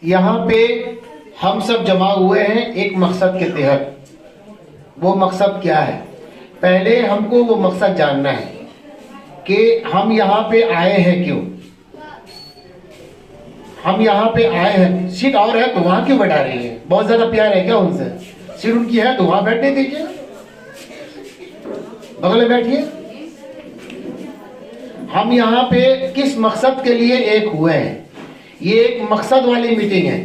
यहाँ पे हम सब जमा हुए हैं एक मकसद के तहत। वो मकसद क्या है? पहले हमको वो मकसद जानना है कि हम यहाँ पे आए हैं क्यों। हम यहाँ पे आए हैं, सीट और है तो वहां क्यों बैठा रही है? बहुत ज्यादा प्यार है क्या उनसे? सीट उनकी है तो वहां बैठने दीजिए, बगल में बैठिए। हम यहाँ पे किस मकसद के लिए एक हुए हैं? ये एक मकसद वाली मीटिंग है।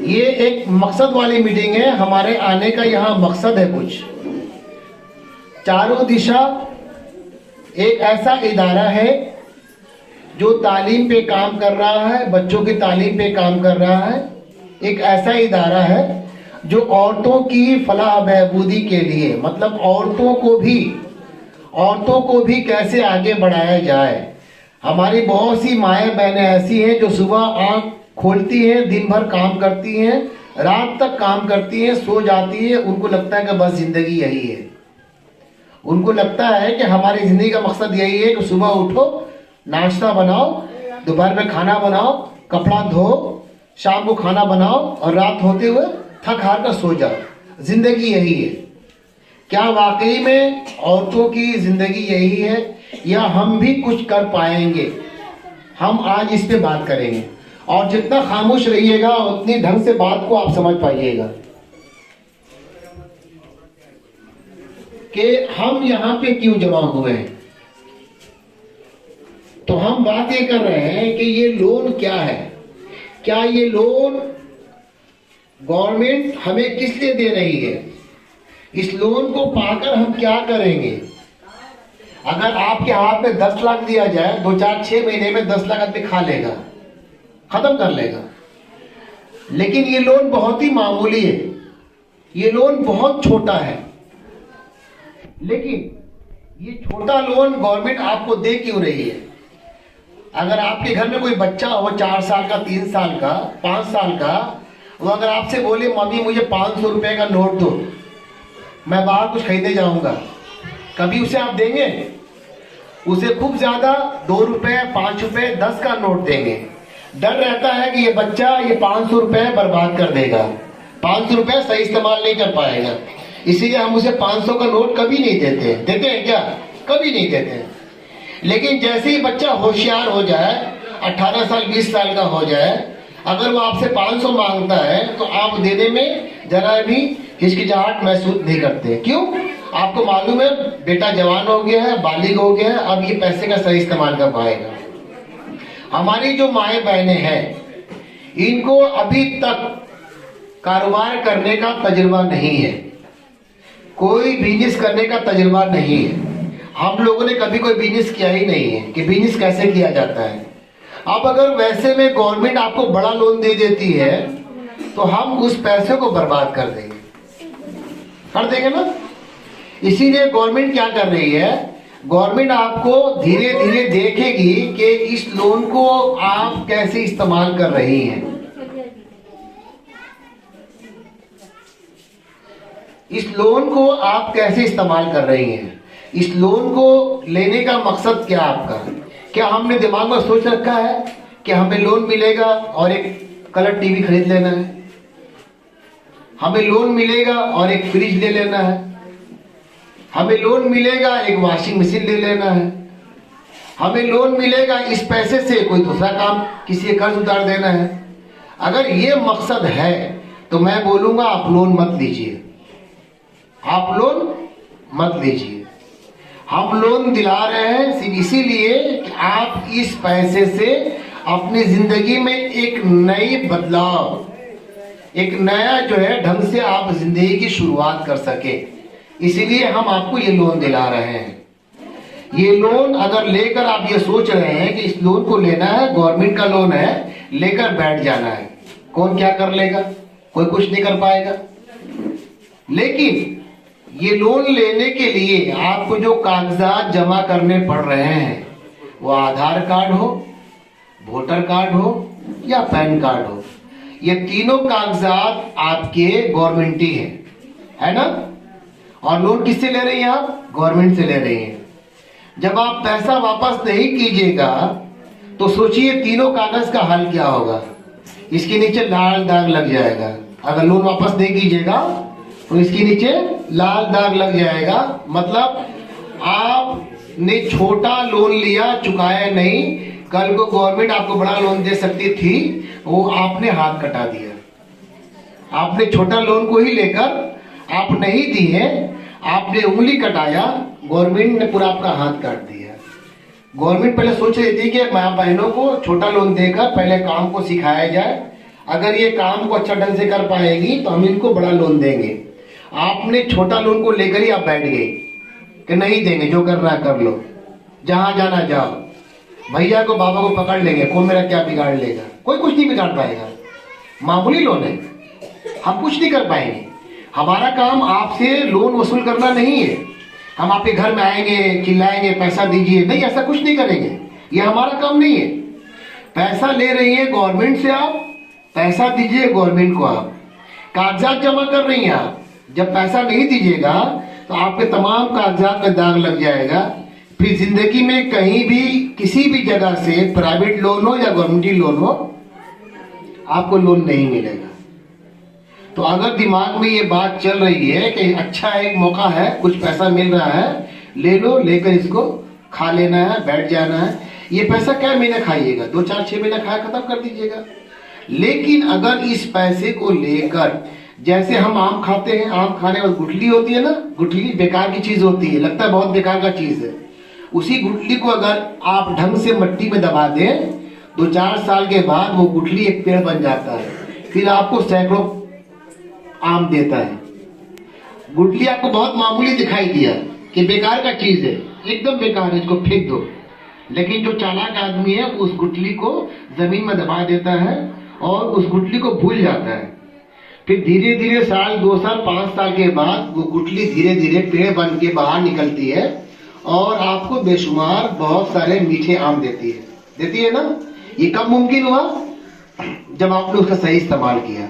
ये एक मकसद वाली मीटिंग है। हमारे आने का यहाँ मकसद है कुछ। चारों दिशा एक ऐसा इदारा है जो तालीम पे काम कर रहा है, बच्चों की तालीम पे काम कर रहा है। एक ऐसा इदारा है जो औरतों की फलाह बहबूदी के लिए, मतलब औरतों को भी कैसे आगे बढ़ाया जाए। हमारी बहुत सी माएँ बहनें ऐसी हैं जो सुबह आंख खोलती हैं, दिन भर काम करती हैं, रात तक काम करती हैं, सो जाती है। उनको लगता है कि बस जिंदगी यही है। उनको लगता है कि हमारी जिंदगी का मकसद यही है कि सुबह उठो, नाश्ता बनाओ, दोपहर में खाना बनाओ, कपड़ा धो, शाम को खाना बनाओ और रात होते हुए थक हार कर सो जाओ। जिंदगी यही है। क्या वाकई में औरतों की जिंदगी यही है या हम भी कुछ कर पाएंगे? हम आज इस पे बात करेंगे और जितना खामोश रहिएगा उतनी ढंग से बात को आप समझ पाइएगा कि हम यहाँ पे क्यों जमा हुए हैं। तो हम बात ये कर रहे हैं कि ये लोन क्या है। क्या ये लोन गवर्नमेंट हमें किस लिए दे रही है? इस लोन को पाकर हम क्या करेंगे? अगर आपके हाथ में 10 लाख दिया जाए, 2-4-6 महीने में 10 लाख आदमी खा लेगा, खत्म कर लेगा। लेकिन ये लोन बहुत ही मामूली है, ये लोन बहुत छोटा है। लेकिन ये छोटा लोन गवर्नमेंट आपको दे क्यों रही है? अगर आपके घर में कोई बच्चा हो 4 साल का, 3 साल का, 5 साल का, वो अगर आपसे बोले मम्मी मुझे 500 रुपए का नोट दो, मैं बाहर कुछ खरीदने जाऊंगा, कभी उसे आप देंगे? उसे खूब ज्यादा 2 रुपए, 5 रुपए, 10 का नोट देंगे। डर रहता है कि ये बच्चा ये 500 रुपए बर्बाद कर देगा, 500 रुपए सही इस्तेमाल नहीं कर पाएगा, इसीलिए हम उसे 500 का नोट कभी नहीं देते। देते हैं क्या? कभी नहीं देते। लेकिन जैसे ही बच्चा होशियार हो जाए, 18 साल 20 साल का हो जाए, अगर वो आपसे 500 मांगता है तो आप देने में जरा भी हिचकिचाहट महसूस नहीं करते। क्यों? आपको मालूम है बेटा जवान हो गया है, बालिग हो गया है, अब ये पैसे का सही इस्तेमाल कर पाएगा। हमारी जो माए बहनें हैं, इनको अभी तक कारोबार करने का तजुर्बा नहीं है, कोई बिजनेस करने का तजुर्बा नहीं है। हम लोगों ने कभी कोई बिजनेस किया ही नहीं है कि बिजनेस कैसे किया जाता है। अब अगर वैसे में गवर्नमेंट आपको बड़ा लोन दे देती है तो हम उस पैसे को बर्बाद कर देंगे ना। इसीलिए गवर्नमेंट क्या कर रही है, गवर्नमेंट आपको धीरे धीरे देखेगी कि इस लोन को आप कैसे इस्तेमाल कर रही हैं। इस लोन को आप कैसे इस्तेमाल कर रही हैं। इस लोन को लेने का मकसद क्या आपका? क्या हमने दिमाग में सोच रखा है कि हमें लोन मिलेगा और एक कलर टीवी खरीद लेना है, हमें लोन मिलेगा और एक फ्रिज ले लेना है, हमें लोन मिलेगा एक वॉशिंग मशीन ले लेना है, हमें लोन मिलेगा इस पैसे से कोई दूसरा काम, किसी का कर्ज उतार देना है? अगर ये मकसद है तो मैं बोलूंगा आप लोन मत लीजिए, आप लोन मत लीजिए। हम लोन दिला रहे हैं सिर्फ इसीलिए कि आप इस पैसे से अपनी जिंदगी में एक नई बदलाव, एक नया जो है ढंग से आप जिंदगी की शुरुआत कर सके, इसीलिए हम आपको ये लोन दिला रहे हैं। ये लोन अगर लेकर आप ये सोच रहे हैं कि इस लोन को लेना है, गवर्नमेंट का लोन है, लेकर बैठ जाना है, कौन क्या कर लेगा? कोई कुछ नहीं कर पाएगा। लेकिन ये लोन लेने के लिए आपको जो कागजात जमा करने पड़ रहे हैं, वो आधार कार्ड हो, वोटर कार्ड हो या पैन कार्ड हो, ये तीनों कागजात आपके गवर्नमेंटी है ना। और लोन किससे ले रही हैं आप? गवर्नमेंट से ले रही हैं। जब आप पैसा वापस नहीं कीजिएगा तो सोचिए तीनों कागज का हल क्या होगा। इसके नीचे लाल दाग लग जाएगा। अगर लोन वापस नहीं कीजिएगा तो इसके नीचे लाल दाग लग जाएगा, मतलब आपने छोटा लोन लिया, चुकाया नहीं। कल को गवर्नमेंट आपको बड़ा लोन दे सकती थी, वो आपने हाथ कटा दिया। आपने छोटा लोन को ही लेकर आप नहीं दिए, आपने उंगली कटाया, गवर्नमेंट ने पूरा आपका हाथ काट दिया। गवर्नमेंट पहले सोच रही थी कि माँ बहनों को छोटा लोन देकर पहले काम को सिखाया जाए, अगर ये काम को अच्छा ढंग से कर पाएगी तो हम इनको बड़ा लोन देंगे। आपने छोटा लोन को लेकर ही आप बैठ गए कि नहीं देंगे, जो करना है कर लो, जहां जाना जाओ, भैया को बाबा को पकड़ लेंगे, कौन मेरा क्या बिगाड़ लेगा। कोई कुछ नहीं बिगाड़ पाएगा, मामूली लोन है, हम कुछ नहीं कर पाएंगे। हमारा काम आपसे लोन वसूल करना नहीं है, हम आपके घर में आएंगे, चिल्लाएंगे पैसा दीजिए, नहीं, ऐसा कुछ नहीं करेंगे, ये हमारा काम नहीं है। पैसा ले रही है गवर्नमेंट से, आप पैसा दीजिए गवर्नमेंट को, आप कागजात जमा कर रही हैं। आप जब पैसा नहीं दीजिएगा तो आपके तमाम कागजात में दाग लग जाएगा। फिर जिंदगी में कहीं भी किसी भी जगह से प्राइवेट लोन हो या गवर्नमेंट लोन हो, आपको लोन नहीं मिलेगा। तो अगर दिमाग में ये बात चल रही है कि अच्छा एक मौका है, कुछ पैसा मिल रहा है, ले लो, लेकर इसको खा लेना है, बैठ जाना है। ये पैसा क्या महीने खाइएगा, 2 4 6 महीने खाया खत्म कर दीजिएगा। लेकिन अगर इस पैसे को लेकर, जैसे हम आम खाते हैं, आम खाने में गुठली होती है ना, गुठली बेकार की चीज होती है, लगता है बहुत बेकार का चीज है, उसी गुठली को अगर आप ढंग से मिट्टी में दबा दें, 2 4 साल के बाद वो गुठली एक पेड़ बन जाता है, फिर आपको सैकड़ों आम देता है। गुठली आपको बहुत मामूली दिखाई दिया कि बेकार का चीज है, एकदम बेकार है, इसको फेंक दो, लेकिन जो चालाक आदमी है उस गुठली को जमीन में दबा देता है और उस गुठली को भूल जाता है। फिर धीरे धीरे साल 2 साल 5 साल के बाद वो गुठली धीरे धीरे पेड़ बन के बाहर निकलती है और आपको बेशुमार बहुत सारे मीठे आम देती है ना। ये कब मुमकिन हुआ, जब आपने उसका सही इस्तेमाल किया।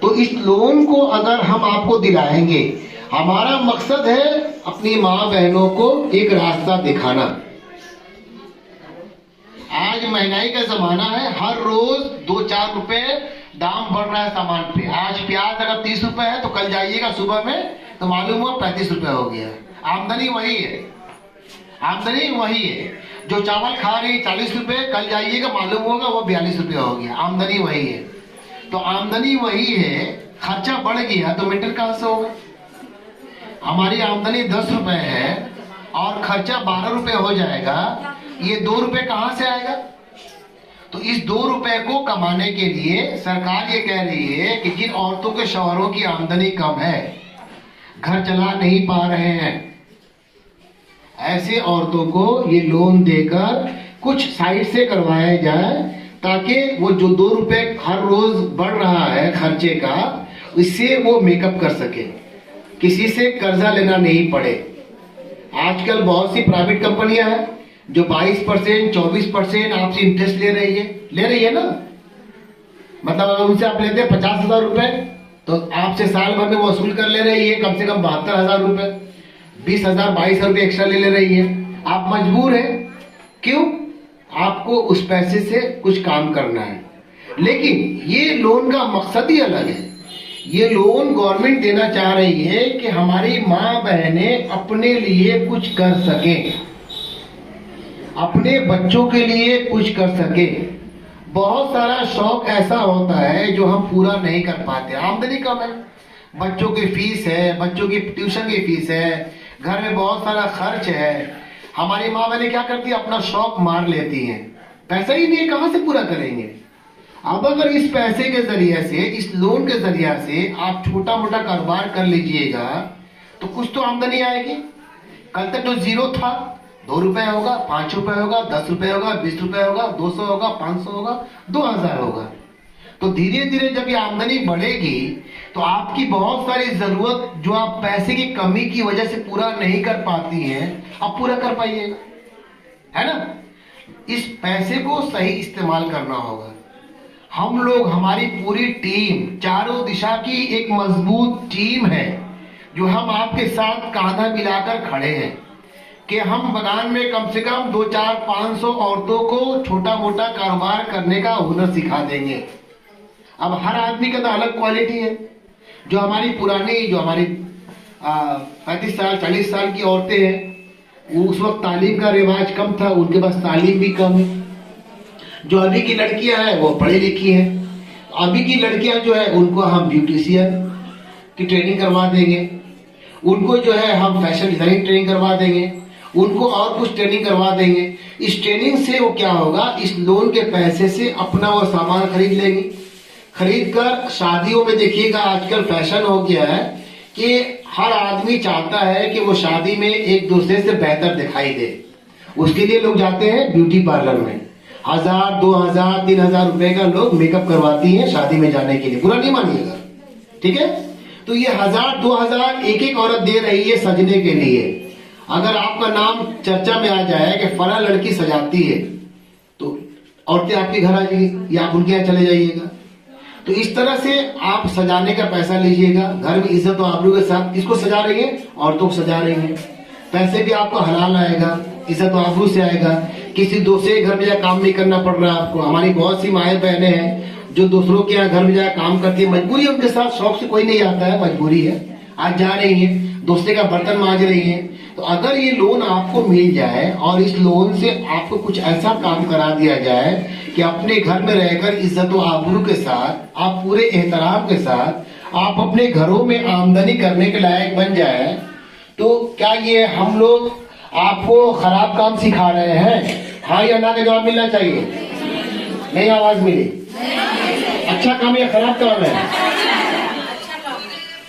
तो इस लोन को अगर हम आपको दिलाएंगे, हमारा मकसद है अपनी माँ बहनों को एक रास्ता दिखाना। आज महंगाई का जमाना है, हर रोज 2-4 रुपए दाम बढ़ रहा है सामान पे। आज प्याज अगर 30 रुपए है तो कल जाइएगा सुबह में तो मालूम हुआ 35 रुपए हो गया। आमदनी वही है, आमदनी वही है। जो चावल खा रही 40 रुपए, कल जाइएगा मालूम होगा वो 42 रुपए हो गया। आमदनी वही है। तो आमदनी वही है, खर्चा बढ़ गया तो मेंटेन कहां से होगा। हमारी आमदनी 10 रुपए है और खर्चा 12 रुपए हो जाएगा, ये 2 रुपए कहां से आएगा। तो इस 2 रुपए को कमाने के लिए सरकार ये कह रही है कि जिन औरतों के शौहरों की आमदनी कम है, घर चला नहीं पा रहे हैं, ऐसे औरतों को ये लोन देकर कुछ साइड से करवाया जाए, ताकि वो जो 2 रुपए हर रोज बढ़ रहा है खर्चे का, इससे वो मेकअप कर सके, किसी से कर्जा लेना नहीं पड़े। आजकल बहुत सी प्राइवेट कंपनियां हैं जो 22% 24% आपसे इंटरेस्ट ले रही है ना। मतलब अगर उनसे आप लेते हैं 50,000 रुपए तो आपसे साल भर में वसूल कर ले रही है कम से कम 72,000 रुपए, 20,000 22,000 रुपए एक्स्ट्रा ले रही है। आप मजबूर हैं, क्यों, आपको उस पैसे से कुछ काम करना है। लेकिन ये लोन का मकसद ही अलग है। ये लोन गवर्नमेंट देना चाह रही है कि हमारी माँ बहनें अपने लिए कुछ कर सकें, अपने बच्चों के लिए कुछ कर सके। बहुत सारा शौक ऐसा होता है जो हम पूरा नहीं कर पाते, आमदनी कम है, बच्चों की फीस है, बच्चों की ट्यूशन की फीस है, घर में बहुत सारा खर्च है। हमारी माँ बहनें क्या करती है, अपना शौक मार लेती हैं, पैसा ही नहीं, कहां से पूरा करेंगे। अब अगर इस पैसे के जरिए से, इस लोन के जरिए से आप छोटा मोटा कारोबार कर लीजिएगा तो कुछ तो आमदनी आएगी। कल तक तो जीरो था, 2 रुपए होगा, 5 रुपए होगा, 10 रुपए होगा, 20 रुपए होगा, 200 होगा, 500 होगा, 2000 होगा। तो धीरे धीरे जब ये आमदनी बढ़ेगी तो आपकी बहुत सारी जरूरत जो आप पैसे की कमी की वजह से पूरा नहीं कर पाती हैं, आप पूरा कर पाइएगा, है ना। इस पैसे को सही इस्तेमाल करना होगा। हम लोग, हमारी पूरी टीम, चारों दिशा की एक मजबूत टीम है जो हम आपके साथ कांधा मिलाकर खड़े हैं कि हम बगान में कम से कम 2 4 500 औरतों को छोटा मोटा कारोबार करने का हुनर सिखा देंगे। अब हर आदमी का तो अलग क्वालिटी है। जो हमारी पुरानी, जो हमारी 35 साल 40 साल की औरतें हैं, उस वक्त तालीम का रिवाज कम था, उनके पास तालीम भी कम है। जो अभी की लड़कियां हैं वो पढ़ी लिखी हैं। अभी की लड़कियां जो है उनको हम ब्यूटिशियन की ट्रेनिंग करवा देंगे, उनको जो है हम फैशन डिजाइनिंग ट्रेनिंग करवा देंगे, उनको और कुछ ट्रेनिंग करवा देंगे। इस ट्रेनिंग से वो क्या होगा, इस लोन के पैसे से अपना वो सामान खरीद लेंगी। खरीद कर शादियों में देखिएगा आजकल फैशन हो गया है कि हर आदमी चाहता है कि वो शादी में एक दूसरे से बेहतर दिखाई दे। उसके लिए लोग जाते हैं ब्यूटी पार्लर में, 1000 2000 3000 रुपए का लोग मेकअप करवाती हैं शादी में जाने के लिए। बुरा नहीं मानिएगा, ठीक है। तो ये 1000 2000 एक एक औरत दे रही है सजने के लिए। अगर आपका नाम चर्चा में आ जाए कि फला लड़की सजाती है, तो औरतें आपके घर आ जाएगी या आप उनके यहाँ चले जाइएगा। तो इस तरह से आप सजाने का पैसा लीजिएगा, घर में इज्जत और आबरू के साथ। किसको सजा रही है? औरतों को सजा रही है। पैसे भी आपको हलाल आएगा, इज्जत और आबरू से आएगा। किसी दूसरे घर में जाकर काम नहीं करना पड़ रहा आपको। हमारी बहुत सी माएँ बहनें हैं जो दूसरों के यहाँ घर में जाकर काम करती है, मजबूरी है उनके साथ, शौक से कोई नहीं आता है, मजबूरी है। आज जा रही है, दूसरे का बर्तन मांज रही है। तो अगर ये लोन आपको मिल जाए और इस लोन से आपको कुछ ऐसा काम करा दिया जाए कि अपने घर में रहकर इज्जत व आबरू के साथ, आप पूरे एहतराम के साथ आप अपने घरों में आमदनी करने के लायक बन जाए, तो क्या ये हम लोग आपको खराब काम सिखा रहे हैं? हाँ या ना का जवाब मिलना चाहिए। नहीं आवाज मिली। अच्छा काम या खराब काम है?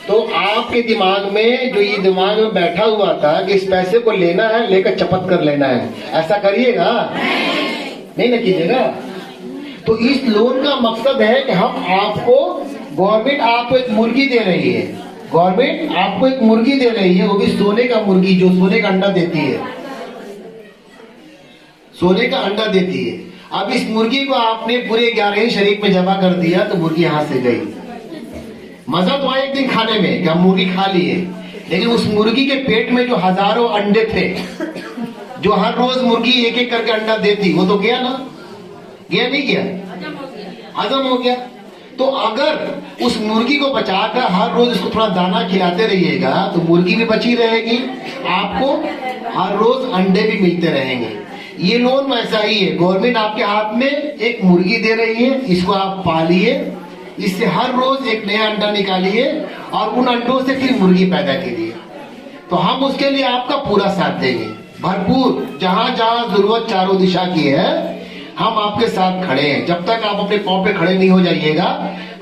तो आपके दिमाग में जो ये दिमाग में बैठा हुआ था कि इस पैसे को लेना है, लेकर चपत कर लेना है, ऐसा करिएगा नहीं ना कीजिएगा। तो इस लोन का मकसद है कि हम आपको, गवर्नमेंट आपको एक मुर्गी दे रही है, गवर्नमेंट आपको एक मुर्गी दे रही है, वो भी सोने का मुर्गी, जो सोने का अंडा देती है, सोने का अंडा देती है। अब इस मुर्गी को आपने पूरे 11 शरीक में जमा कर दिया तो मुर्गी यहां से गई। मजा तो आया एक दिन खाने में कि हम मुर्गी खा लिए, लेकिन उस मुर्गी के पेट में जो हजारों अंडे थे, जो हर रोज मुर्गी एक एक करके अंडा देती, वो तो गया ना? गया नहीं गया? हजम हो गया। तो अगर उस मुर्गी को बचाकर हर रोज उसको थोड़ा दाना खिलाते रहिएगा तो मुर्गी भी बची रहेगी, आपको हर रोज अंडे भी मिलते रहेंगे। ये लोन वैसा ही है, गवर्नमेंट आपके हाथ में एक मुर्गी दे रही है, इसको आप पालिए, इससे हर रोज एक नया अंडा निकालिए और उन अंडों से फिर मुर्गी पैदा कीजिए। तो हम उसके लिए आपका पूरा साथ देंगे, भरपूर। जहां जहां जरूरत चारों दिशा की है, हम आपके साथ खड़े हैं। जब तक आप अपने पांव पे खड़े नहीं हो जाइएगा,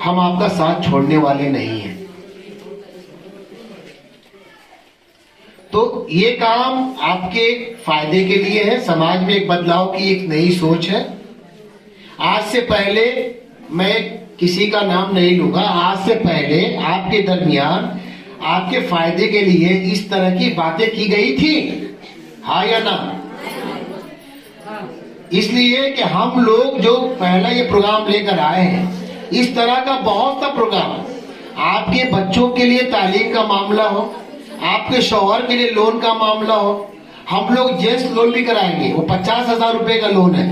हम आपका साथ छोड़ने वाले नहीं हैं। तो ये काम आपके फायदे के लिए है, समाज में एक बदलाव की एक नई सोच है। आज से पहले, मैं किसी का नाम नहीं लूंगा, आज से पहले आपके दरमियान आपके फायदे के लिए इस तरह की बातें की गई थी, हाँ या ना? इसलिए कि हम लोग जो पहला ये प्रोग्राम लेकर आए हैं, इस तरह का बहुत सा प्रोग्राम आपके बच्चों के लिए तालीम का मामला हो, आपके शौहर के लिए लोन का मामला हो, हम लोग जेंट्स लोन भी कराएंगे। वो 50,000 रुपए का लोन है,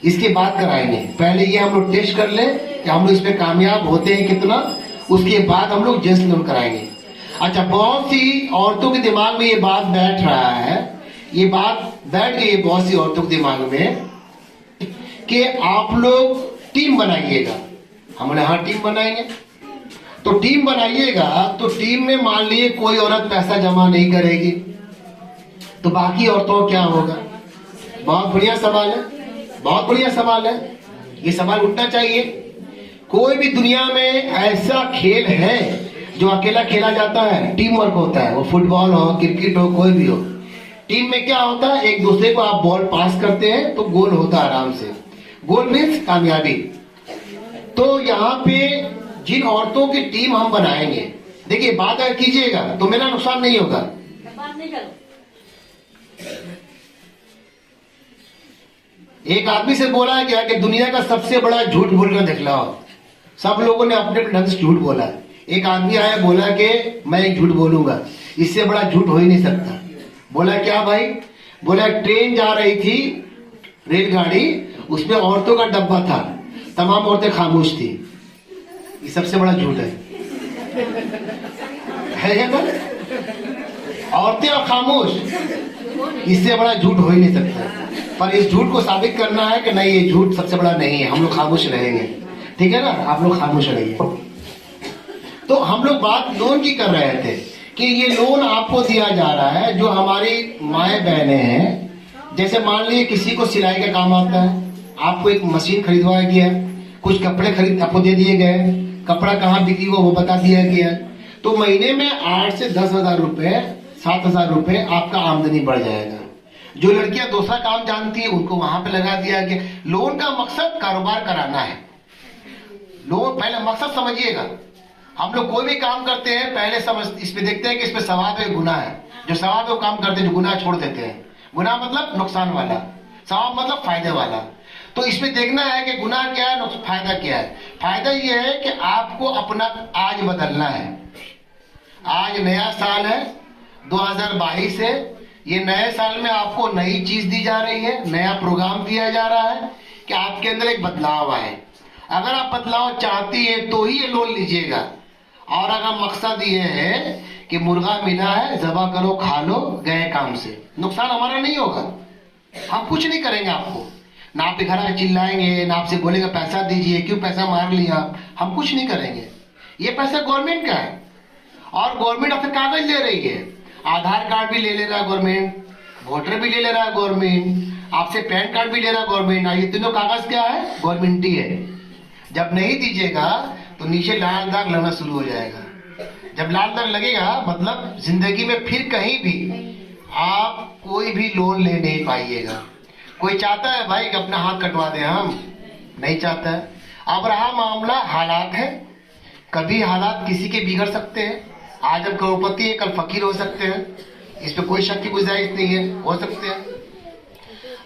इसके बाद कराएंगे। पहले ये हम लोग टेस्ट कर लें कि हम लोग इस पे कामयाब होते हैं कितना, उसके बाद हम लोग जेंट्स लोन कराएंगे। अच्छा, बहुत सी औरतों के दिमाग में ये बात बैठ रहा है, ये बात बैठ गई है बहुत सी औरतों के दिमाग में कि आप लोग टीम बनाइएगा। हमने हाँ टीम बनाएंगे। तो टीम बनाइएगा तो टीम में मान लीजिए कोई औरत पैसा जमा नहीं करेगी तो बाकी औरतों को क्या होगा? बहुत बढ़िया सवाल है, बहुत बढ़िया सवाल है, ये सवाल उठना चाहिए। कोई भी दुनिया में ऐसा खेल है जो अकेला खेला जाता है? टीम वर्क होता है, वो फुटबॉल हो, क्रिकेट हो, कोई भी हो। टीम में क्या होता है, एक दूसरे को आप बॉल पास करते हैं तो गोल होता है आराम से। गोल मीन्स कामयाबी। तो यहाँ पे जिन औरतों की टीम हम बनाएंगे, देखिए बात अगर कीजिएगा तो मेरा नुकसान नहीं होगा। एक आदमी से बोला है क्या कि दुनिया का सबसे बड़ा झूठ बोलकर दिखलाओ। सब लोगों ने अपने ढंग से झूठ बोला। एक आदमी आया, बोला कि मैं एक झूठ बोलूंगा, इससे बड़ा झूठ हो ही नहीं सकता। बोला क्या भाई? बोला ट्रेन जा रही थी, रेलगाड़ी, उसमें औरतों का डब्बा था, तमाम औरतें खामोश थी। ये सबसे बड़ा झूठ है ना? औरतें और खामोश, इससे बड़ा झूठ हो ही नहीं सकता। पर इस झूठ को साबित करना है कि नहीं, ये झूठ सबसे बड़ा नहीं है, हम लोग खामोश रहेंगे। ठीक है ना, आप लोग खामोश रहिए। तो हम लोग बात लोन की कर रहे थे कि ये लोन आपको दिया जा रहा है, जो हमारी माए बहनें हैं, जैसे मान लीजिए किसी को सिलाई का काम आता है, आपको एक मशीन खरीदवाया गया, कुछ कपड़े खरीद आपको दे दिए गए, कपड़ा कहाँ बिकी वो बता दिया गया, तो महीने में 8 से 10,000 रुपए, 7,000 रुपए आपका आमदनी बढ़ जाएगा। जो लड़कियां दूसरा काम जानती है उनको वहां पे लगा दिया गया। लोन का मकसद कारोबार कराना है। लोन पहले मकसद समझिएगा। हम लोग कोई भी काम करते हैं पहले समझ इसमें देखते हैं कि इसमें सवाब है गुनाह है। जो सवाब है वो काम करते हैं, जो गुनाह छोड़ देते हैं। गुनाह मतलब नुकसान वाला, सवाब मतलब फायदे वाला। तो इसमें देखना है कि गुनाह क्या है, फायदा क्या है। फायदा ये है कि आपको अपना आज बदलना है। आज नया साल है, 2022 है। ये नए साल में आपको नई चीज दी जा रही है, नया प्रोग्राम दिया जा रहा है कि आपके अंदर एक बदलाव आए। अगर आप बदलाव चाहती है तो ही ये लोन लीजिएगा। और अगर मकसद ये है कि मुर्गा मिला है, ज़बा करो, खा लो, गए काम से, नुकसान हमारा नहीं होगा। हम कुछ नहीं करेंगे आपको, ना आप घर आके चिल्लाएंगे, ना आपसे बोलेगा पैसा दीजिए, क्यों पैसा मार लिया। हम कुछ नहीं करेंगे। ये पैसा गवर्नमेंट का है और गवर्नमेंट आपसे कागज ले रही है। आधार कार्ड भी ले रहा है गवर्नमेंट, वोटर भी ले रहा है गवर्नमेंट, आपसे पैन कार्ड भी ले रहा है गवर्नमेंट। ये तीनों कागज क्या है, गवर्नमेंट ही है। जब नहीं दीजिएगा तो नीचे लाल दाग लगना शुरू हो जाएगा। जब लाल दाग लगेगा मतलब जिंदगी में फिर कहीं भी आप कोई भी लोन ले नहीं पाइएगा। कोई चाहता है भाई कि अपना हाथ कटवा दे, हम नहीं चाहता है। अब रहा मामला हालात है, कभी हालात किसी के बिगड़ सकते हैं। आज हम करोड़पति है, कल फकीर हो सकते हैं, इस पे कोई शक की गुंजाइश नहीं है, हो सकते हैं।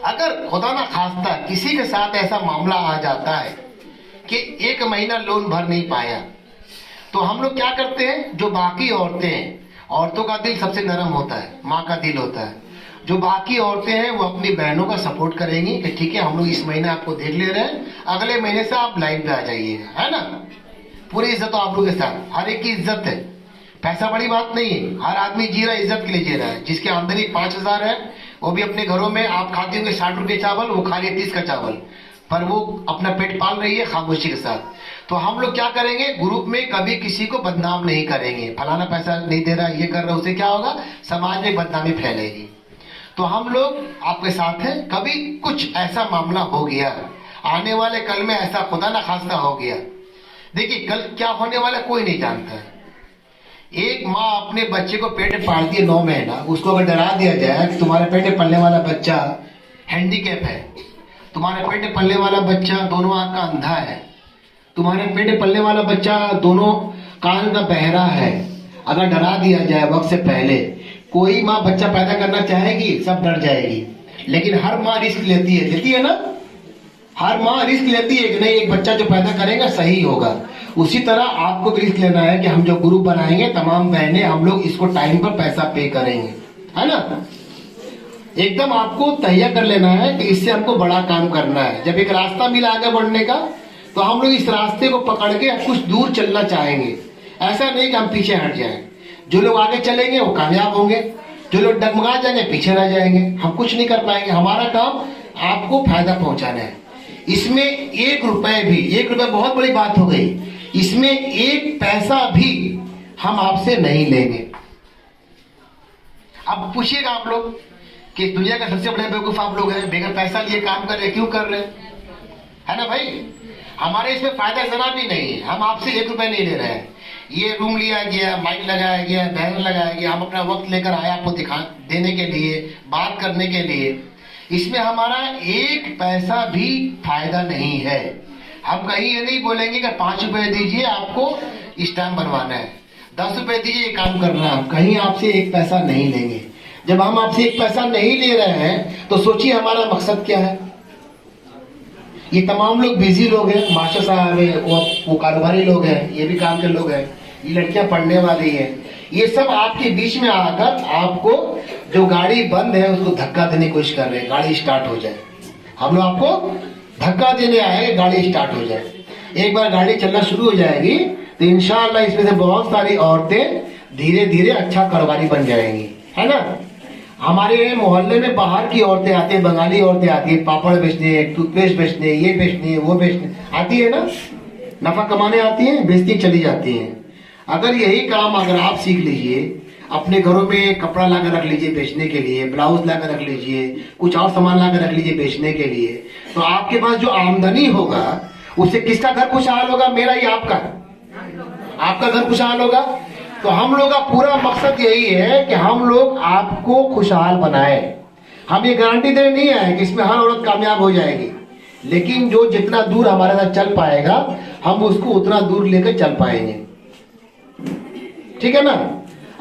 अगर खुदा ना खास्ता किसी के साथ ऐसा मामला आ जाता है कि 1 महीना लोन भर नहीं पाया, तो हम लोग क्या करते हैं, जो बाकी औरतें हैं, औरतों का दिल सबसे नरम होता है, माँ का दिल होता है। जो बाकी औरतें हैं वो अपनी बहनों का सपोर्ट करेंगी कि ठीक है हम लोग इस महीने आपको देख ले रहे हैं, अगले महीने से आप लाइन पे आ जाइएगा, है ना। पूरी इज्जत आप लोग के साथ, हर एक की इज्जत है। पैसा बड़ी बात नहीं है, हर आदमी जी रहा है, इज्जत के लिए जी रहा है। जिसकी आमदनी 5,000 है वो भी अपने घरों में, आप खाते होंगे 60 रुपये चावल, वो खा रही है 30 का चावल, पर वो अपना पेट पाल रही है खामोशी के साथ। तो हम लोग क्या करेंगे, ग्रुप में कभी किसी को बदनाम नहीं करेंगे। फलाना पैसा नहीं दे रहा, ये कर रहा, उससे क्या होगा, समाज में बदनामी फैलेगी। तो हम लोग आपके साथ हैं। कभी कुछ ऐसा मामला हो गया, आने वाले कल में ऐसा खुदा ना खास्ता हो गया, देखिए कल क्या होने वाला कोई नहीं जानता है। एक माँ अपने बच्चे को पेट में पालती है 9 महीना, उसको अगर डरा दिया जाए कि तुम्हारे पेट में पलने वाला बच्चा हैंडीकैप है, तुम्हारे पेट में पलने वाला बच्चा दोनों आंख का अंधा है, तुम्हारे पेट में पलने वाला बच्चा दोनों कान का बहरा है, अगर डरा दिया जाए वक्त से पहले, कोई माँ बच्चा पैदा करना चाहेगी, सब डर जाएगी। लेकिन हर माँ रिस्क लेती है ना, हर माँ रिस्क लेती है कि नहीं एक बच्चा जो पैदा करेगा सही होगा। उसी तरह आपको भी रिस्क लेना है कि हम जो ग्रुप बनाएंगे तमाम बहनें, हम लोग इसको टाइम पर पैसा पे करेंगे, है ना। एकदम आपको तैयार कर लेना है कि इससे हमको बड़ा काम करना है। जब एक रास्ता मिला आगे बढ़ने का, तो हम लोग इस रास्ते को पकड़ के कुछ दूर चलना चाहेंगे। ऐसा नहीं कि हम पीछे हट जाएं। जो लोग आगे चलेंगे वो कामयाब होंगे, जो लोग डगमगा जाएंगे पीछे रह जाएंगे, हम कुछ नहीं कर पाएंगे। हमारा काम आपको फायदा पहुंचाना है। इसमें 1 रुपए भी, 1 रुपए बहुत बड़ी बात हो गई, इसमें 1 पैसा भी हम आपसे नहीं लेंगे। अब पूछिएगा आप लोग कि दुनिया का सबसे बड़े बेवकूफ आप लोग हैं, बगैर पैसा लिए काम कर रहे हैं, क्यों कर रहे हैं, है ना भाई। हमारे इसमें फायदा जरा भी नहीं है, हम आपसे 1 रुपए नहीं ले रहे हैं। ये रूम लिया गया, माइक लगाया गया, बैनर लगाया गया, हम अपना वक्त लेकर आए आपको देने के लिए, बात करने के लिए। इसमें हमारा 1 पैसा भी फायदा नहीं है। हम कहीं ये नहीं बोलेंगे कि 5 रुपए दीजिए आपको स्टैम्प बनवाना है, 10 रुपए दीजिए ये काम करना है। हम कहीं आपसे 1 पैसा नहीं लेंगे। जब हम आपसे 1 पैसा नहीं ले रहे हैं तो सोचिए हमारा मकसद क्या है। ये तमाम लोग बिजी लोग हैं, मास्टर साहब है, वो कारोबारी लोग हैं, ये भी काम के लोग हैं, ये लड़कियां पढ़ने वाली हैं, ये सब आपके बीच में आकर आपको जो गाड़ी बंद है उसको धक्का देने की कोशिश कर रहे हैं, गाड़ी स्टार्ट हो जाए। हम लोग आपको धक्का देने आए, गाड़ी स्टार्ट हो जाए। एक बार गाड़ी चलना शुरू हो जाएगी तो इंशाअल्लाह इसमें से बहुत सारी औरतें धीरे धीरे अच्छा कारोबारी बन जाएंगी, है ना। हमारे मोहल्ले में बाहर की औरतें आती है, बंगाली औरतें आती है, पापड़ बेचने, टूथपेस्ट बेचने, ये बेचने, वो बेचने आती है ना, नफा कमाने आती है, बेचती चली जाती है। अगर यही काम अगर आप सीख लीजिए, अपने घरों में कपड़ा ला कर रख लीजिए बेचने के लिए, ब्लाउज ला कर रख लीजिए, कुछ और सामान ला कर रख लीजिए बेचने के लिए, तो आपके पास जो आमदनी होगा उससे किसका घर खुशहाल होगा? मेरा ही आपका? आपका घर खुशहाल होगा। तो हम लोग का पूरा मकसद यही है कि हम लोग आपको खुशहाल बनाए। हम ये गारंटी देने नहीं आए कि इसमें हर औरत कामयाब हो जाएगी, लेकिन जो जितना दूर हमारे साथ चल पाएगा हम उसको उतना दूर लेकर चल पाएंगे, ठीक है ना।